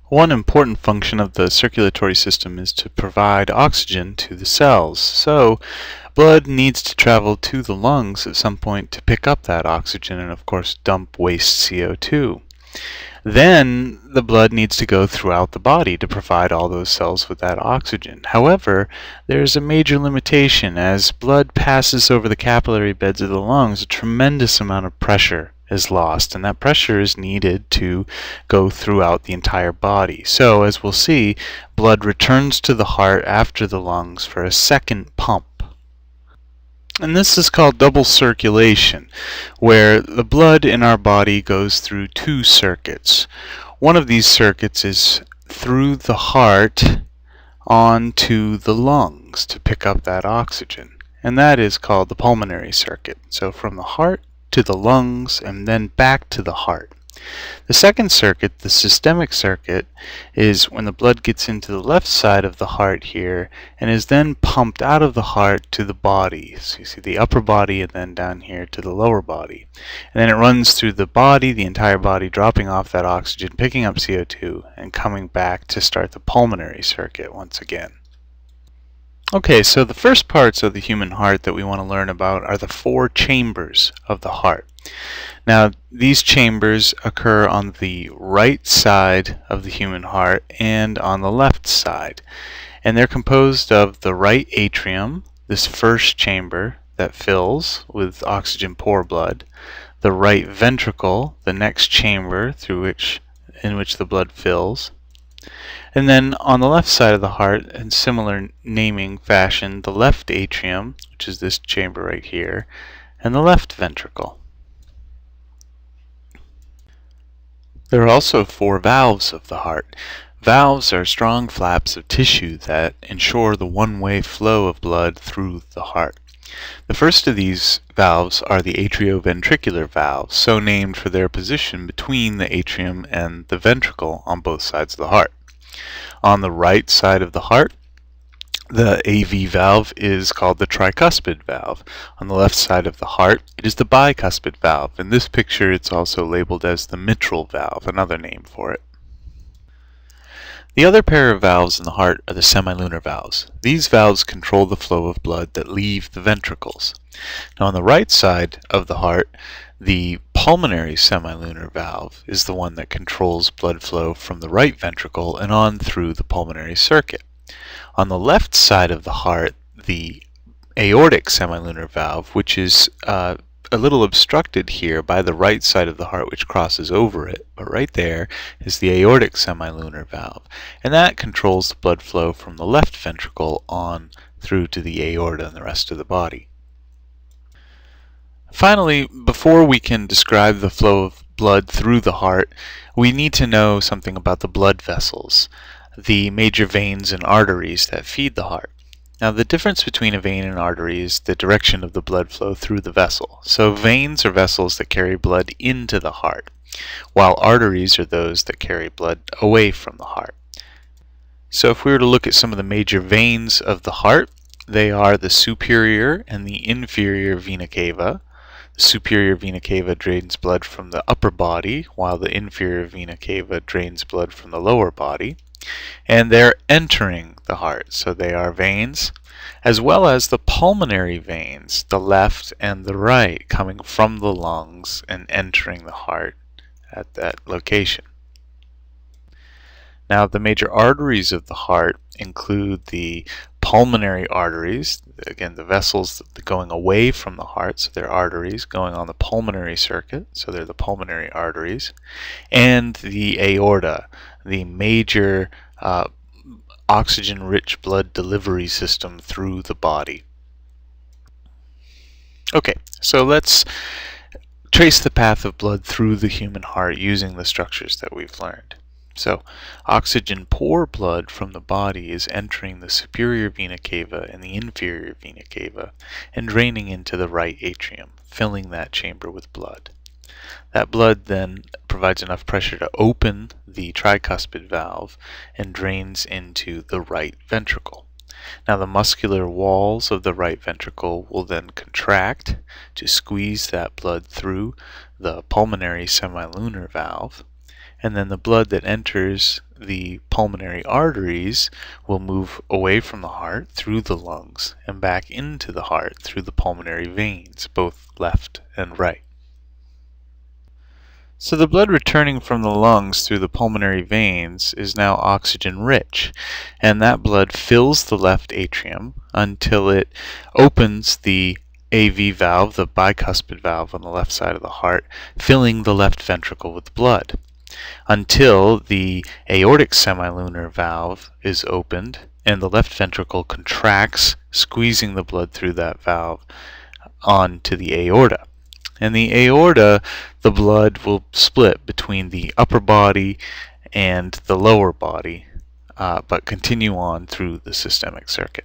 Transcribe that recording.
One important function of the circulatory system is to provide oxygen to the cells. So, blood needs to travel to the lungs at some point to pick up that oxygen and, of course, dump waste CO2. Then the blood needs to go throughout the body to provide all those cells with that oxygen. However, there's a major limitation. As blood passes over the capillary beds of the lungs, a tremendous amount of pressure is lost, and that pressure is needed to go throughout the entire body. So, as we'll see, blood returns to the heart after the lungs for a second pump. And this is called double circulation, where the blood in our body goes through two circuits. One of these circuits is through the heart onto the lungs to pick up that oxygen, and that is called the pulmonary circuit. So from the heart to the lungs and then back to the heart. The second circuit, the systemic circuit, is when the blood gets into the left side of the heart here and is then pumped out of the heart to the body. So you see the upper body and then down here to the lower body. And then it runs through the body, the entire body, dropping off that oxygen, picking up CO2, and coming back to start the pulmonary circuit once again. Okay, so the first parts of the human heart that we want to learn about are the four chambers of the heart. Now, these chambers occur on the right side of the human heart and on the left side. And they're composed of the right atrium, this first chamber that fills with oxygen-poor blood, the right ventricle, the next chamber in which the blood fills, and then on the left side of the heart, in similar naming fashion, the left atrium, which is this chamber right here, and the left ventricle. There are also four valves of the heart. Valves are strong flaps of tissue that ensure the one-way flow of blood through the heart. The first of these valves are the atrioventricular valves, so named for their position between the atrium and the ventricle on both sides of the heart. On the right side of the heart, the AV valve is called the tricuspid valve. On the left side of the heart, it is the bicuspid valve. In this picture, it's also labeled as the mitral valve, another name for it. The other pair of valves in the heart are the semilunar valves. These valves control the flow of blood that leave the ventricles. Now, on the right side of the heart, the pulmonary semilunar valve is the one that controls blood flow from the right ventricle and on through the pulmonary circuit. On the left side of the heart, the aortic semilunar valve, which is a little obstructed here by the right side of the heart, which crosses over it, but right there is the aortic semilunar valve, and that controls the blood flow from the left ventricle on through to the aorta and the rest of the body. Finally, before we can describe the flow of blood through the heart, we need to know something about the blood vessels, the major veins and arteries that feed the heart. Now, the difference between a vein and artery is the direction of the blood flow through the vessel. So veins are vessels that carry blood into the heart, while arteries are those that carry blood away from the heart. So if we were to look at some of the major veins of the heart, they are the superior and the inferior vena cava. The superior vena cava drains blood from the upper body, while the inferior vena cava drains blood from the lower body. And they're entering the heart, so they are veins, as well as the pulmonary veins, the left and the right, coming from the lungs and entering the heart at that location. Now, the major arteries of the heart include the pulmonary arteries, again, the vessels going away from the heart, so they're arteries going on the pulmonary circuit, so they're the pulmonary arteries, and the aorta, the major oxygen-rich blood delivery system through the body. Okay, so let's trace the path of blood through the human heart using the structures that we've learned. So, oxygen-poor blood from the body is entering the superior vena cava and the inferior vena cava and draining into the right atrium, filling that chamber with blood. That blood then provides enough pressure to open the tricuspid valve and drains into the right ventricle. Now, the muscular walls of the right ventricle will then contract to squeeze that blood through the pulmonary semilunar valve, and then the blood that enters the pulmonary arteries will move away from the heart through the lungs and back into the heart through the pulmonary veins, both left and right. So the blood returning from the lungs through the pulmonary veins is now oxygen rich, and that blood fills the left atrium until it opens the AV valve, the bicuspid valve on the left side of the heart, filling the left ventricle with blood, until the aortic semilunar valve is opened and the left ventricle contracts, squeezing the blood through that valve onto the aorta. And the aorta, the blood will split between the upper body and the lower body, but continue on through the systemic circuit.